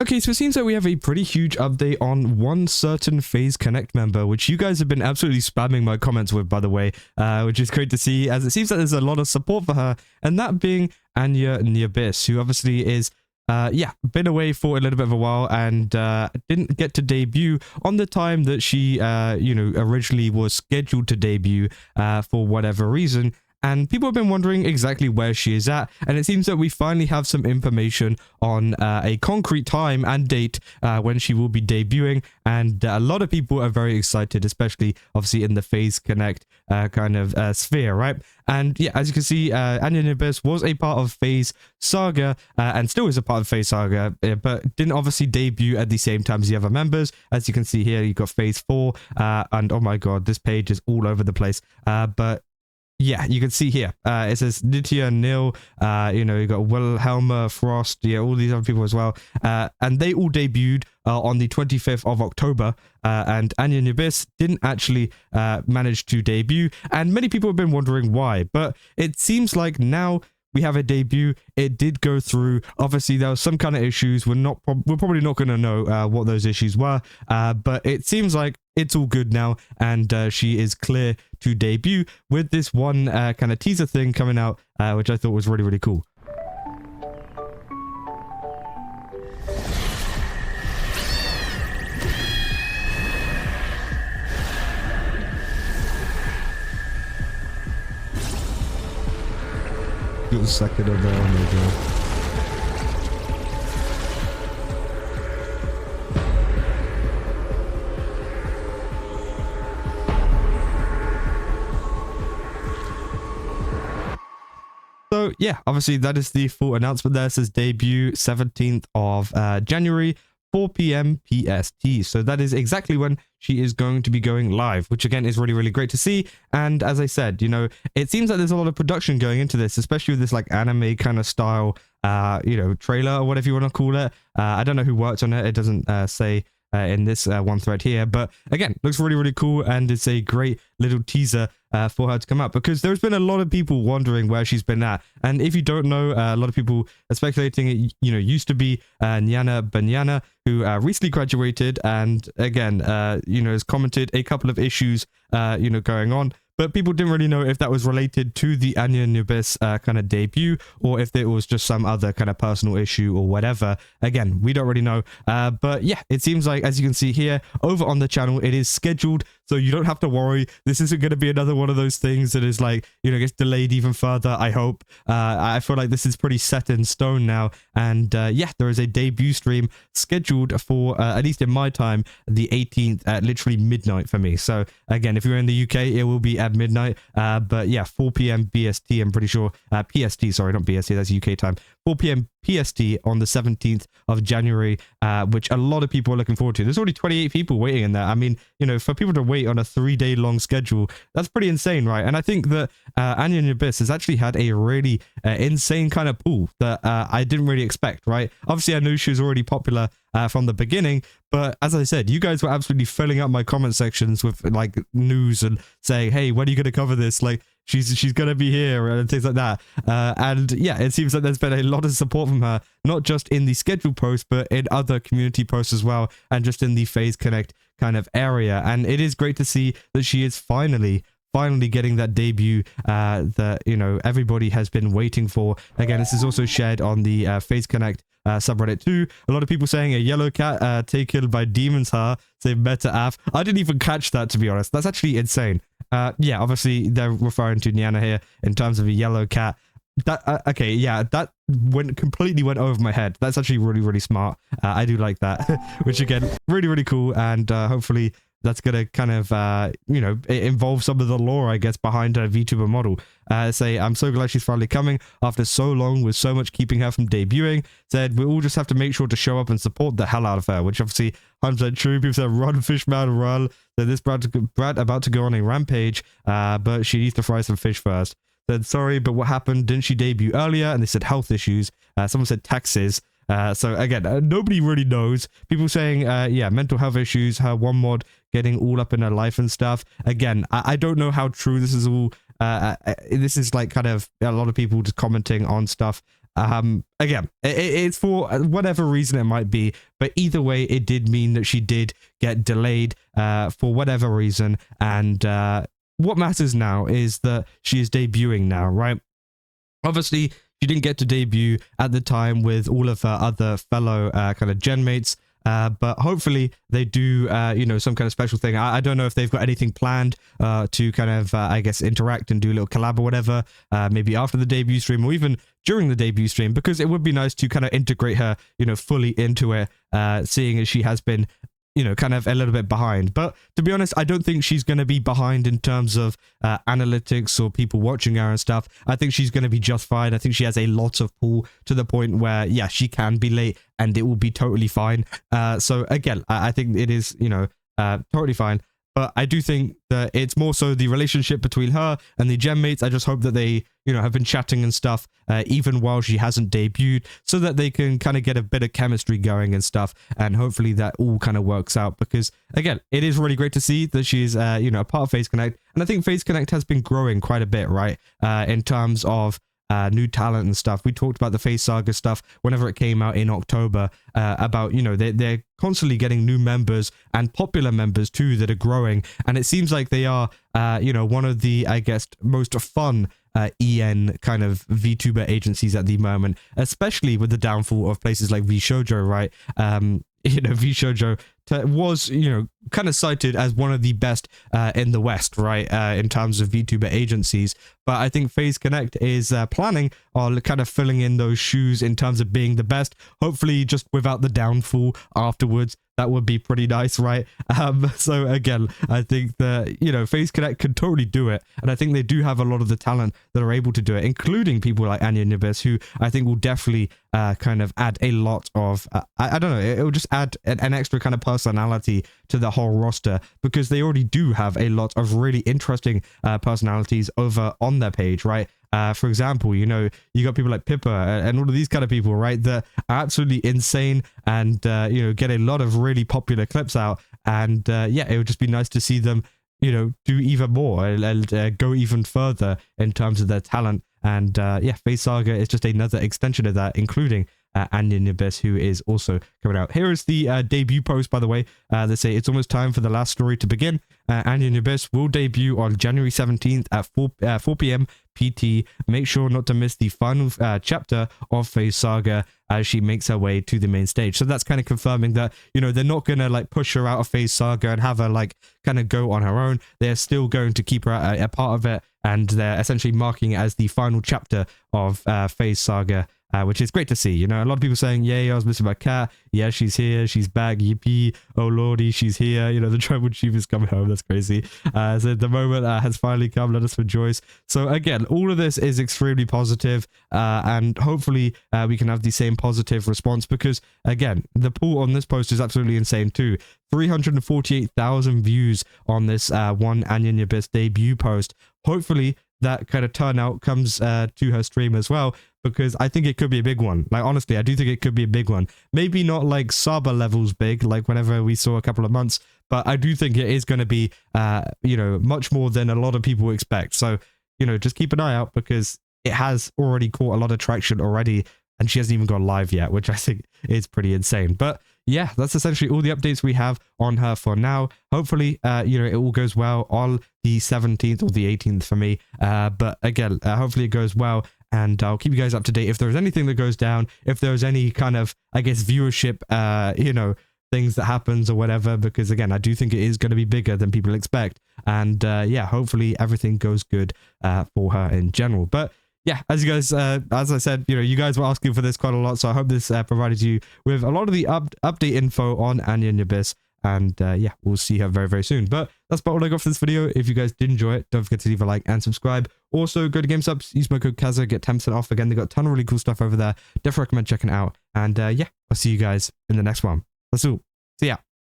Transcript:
Okay, so it seems like we have a pretty huge update on one certain Phase Connect member, which you guys have been absolutely spamming my comments with, by the way, which is great to see, as it seems that there's a lot of support for her, and that being Anya Nyabyss, who obviously is, been away for a little bit of a while and didn't get to debut on the time that she, originally was scheduled to debut for whatever reason. And people have been wondering exactly where she is at, and it seems that we finally have some information on a concrete time and date when she will be debuting, and a lot of people are very excited, especially obviously in the Phase Connect sphere, right? And yeah, as you can see, Anya Nyabyss was a part of phasesaga and still is a part of phasesaga, but didn't obviously debut at the same time as the other members. As you can see here, you've got Phase 4, and oh my god, this page is all over the place, but yeah, you can see here, it says Nitya, Nil, you got Wilhelma, Frost, yeah, all these other people as well. And they all debuted on the 25th of October, and Anya Nyabyss didn't actually manage to debut, and many people have been wondering why, but it seems like now we have a debut. It did go through. Obviously, there was some kind of issues. We're probably not going to know what those issues were, but it seems like it's all good now, and she is clear to debut with this one kind of teaser thing coming out, which I thought was really, really cool. Got a second of there on the go. So yeah, obviously that is the full announcement there. It says debut 17th of January, 4 p.m. PST. So that is exactly when she is going to be going live, which again is really, really great to see. And as I said, it seems like there's a lot of production going into this, especially with this like anime kind of style, trailer or whatever you want to call it. I don't know who worked on it. It doesn't say in this one thread here, but again, looks really, really cool, and it's a great little teaser for her to come out, because there's been a lot of people wondering where she's been at. And if you don't know, a lot of people are speculating it used to be Nyana Banyana, who recently graduated, and again has commented a couple of issues going on, but people didn't really know if that was related to the Anya Nyabyss kind of debut, or if it was just some other kind of personal issue or whatever. Again, we don't really know. But yeah, it seems like, as you can see here, over on the channel, it is scheduled, so you don't have to worry. This isn't going to be another one of those things that is like, gets delayed even further, I hope. I feel like this is pretty set in stone now. And yeah, there is a debut stream scheduled for, at least in my time, the 18th at literally midnight for me. So again, if you're in the UK, it will be at midnight, but yeah, 4 p.m. BST, I'm pretty sure, PST, sorry, not BST, that's UK time, 4 p.m. PST on the 17th of January, which a lot of people are looking forward to. There's already 28 people waiting in there. I mean, for people to wait on a 3-day long schedule, that's pretty insane, right? And I think that Anya Nyabyss has actually had a really insane kind of pull that I didn't really expect, right? Obviously, I knew she was already popular from the beginning, but as I said, you guys were absolutely filling up my comment sections with like news and saying, hey, when are you going to cover this? Like, she's gonna be here and things like that, and yeah, it seems like there's been a lot of support from her, not just in the scheduled post, but in other community posts as well, and just in the Phase Connect kind of area. And it is great to see that she is finally getting that debut that everybody has been waiting for. Again, this is also shared on the Phase Connect subreddit too. A lot of people saying a yellow cat taken by demons her, say meta af. I didn't even catch that, to be honest. That's actually insane. Yeah, obviously they're referring to Nyana here in terms of a yellow cat. That okay, yeah, that completely went over my head. That's actually really, really smart. I do like that, which again, really, really cool, and hopefully that's gonna kind of involve some of the lore, I guess, behind her VTuber model. Say, I'm so glad she's finally coming after so long, with so much keeping her from debuting. Said we all just have to make sure to show up and support the hell out of her, which obviously 100% true. People said run, fishman, run. So this brat about to go on a rampage, but she needs to fry some fish first. Said sorry, but what happened? Didn't she debut earlier? And they said health issues. Someone said taxes. So again, nobody really knows. People saying, yeah, mental health issues, her one mod getting all up in her life and stuff. Again, I don't know how true this is all. This is like kind of a lot of people just commenting on stuff. Again, it's for whatever reason it might be, but either way, it did mean that she did get delayed for whatever reason. And what matters now is that she is debuting now, right? Obviously, she didn't get to debut at the time with all of her other fellow kind of genmates. But hopefully they do, you know, some kind of special thing. I don't know if they've got anything planned to kind of, I guess, interact and do a little collab or whatever, maybe after the debut stream or even during the debut stream, because it would be nice to kind of integrate her, you know, fully into it, seeing as she has been, you know, kind of a little bit behind. But to be honest, I don't think she's going to be behind in terms of analytics or people watching her and stuff. I think she's going to be just fine. I think she has a lot of pull to the point where, yeah, she can be late and it will be totally fine. So again, I think it is, you know, totally fine. But I do think that it's more so the relationship between her and the genmates. I just hope that they, you know, have been chatting and stuff even while she hasn't debuted, so that they can kind of get a bit of chemistry going and stuff. And hopefully that all kind of works out, because again, it is really great to see that she's, you know, a part of Phase Connect. And I think Phase Connect has been growing quite a bit, right? In terms of new talent and stuff. We talked about the phasesaga stuff whenever it came out in October, about, you know, they're constantly getting new members and popular members too that are growing, and it seems like they are, you know, one of the, I guess, most fun EN kind of VTuber agencies at the moment, especially with the downfall of places like vshojo, right? You know, vshojo was, you know, kind of cited as one of the best in the West, right, in terms of VTuber agencies. But I think Phase Connect is planning on kind of filling in those shoes in terms of being the best, hopefully just without the downfall afterwards. That would be pretty nice, right? So again, I think that, you know, Phase Connect can totally do it. And I think they do have a lot of the talent that are able to do it, including people like Anya Nyabyss, who I think will definitely kind of add a lot of, I don't know, it will just add an extra kind of personality to the whole roster, because they already do have a lot of really interesting personalities over on their page, right? For example, you know, you got people like Pippa and all of these kind of people, right, that are absolutely insane and, you know, get a lot of really popular clips out. And yeah, it would just be nice to see them, you know, do even more and go even further in terms of their talent. And yeah, phasesaga is just another extension of that, including Anya Nyabyss, who is also coming out. Here is the debut post, by the way. They say it's almost time for the last story to begin. Anya Nyabyss will debut on January 17th at 4 p.m. PT. Make sure not to miss the final chapter of phasesaga as she makes her way to the main stage. So that's kind of confirming that, you know, they're not gonna like push her out of phasesaga and have her like kind of go on her own. They're still going to keep her a part of it, and they're essentially marking it as the final chapter of phasesaga. Which is great to see. You know, a lot of people saying, yay, I was missing my cat. Yeah, she's here. She's back. Yippee. Oh, lordy, she's here. You know, the tribal chief is coming home. That's crazy. So the moment has finally come. Let us rejoice. So again, all of this is extremely positive, and hopefully we can have the same positive response, because again, the pull on this post is absolutely insane too. 348,000 views on this one Anya Nyabyss debut post. Hopefully that kind of turnout comes to her stream as well, because I think it could be a big one. Like, honestly, I do think it could be a big one. Maybe not like Saba levels big, like whenever we saw a couple of months, but I do think it is going to be, you know, much more than a lot of people expect. So, you know, just keep an eye out, because it has already caught a lot of traction already, and she hasn't even gone live yet, which I think is pretty insane. But yeah, that's essentially all the updates we have on her for now. Hopefully, you know, it all goes well on the 17th or the 18th for me. But again, hopefully it goes well, and I'll keep you guys up to date if there's anything that goes down, if there's any kind of, I guess, viewership, you know, things that happens or whatever, because again, I do think it is going to be bigger than people expect. And yeah, hopefully everything goes good for her in general. But yeah, as you guys, as I said, you know, you guys were asking for this quite a lot, so I hope this provided you with a lot of the update info on Anya Nyabyss. And yeah, we'll see her very, very soon. But that's about all I got for this video. If you guys did enjoy it, don't forget to leave a like and subscribe. Also, go to GameSubs, use my code Kaza, get 10% off. Again, they got a ton of really cool stuff over there. Definitely recommend checking it out. And yeah, I'll see you guys in the next one. That's all. See ya.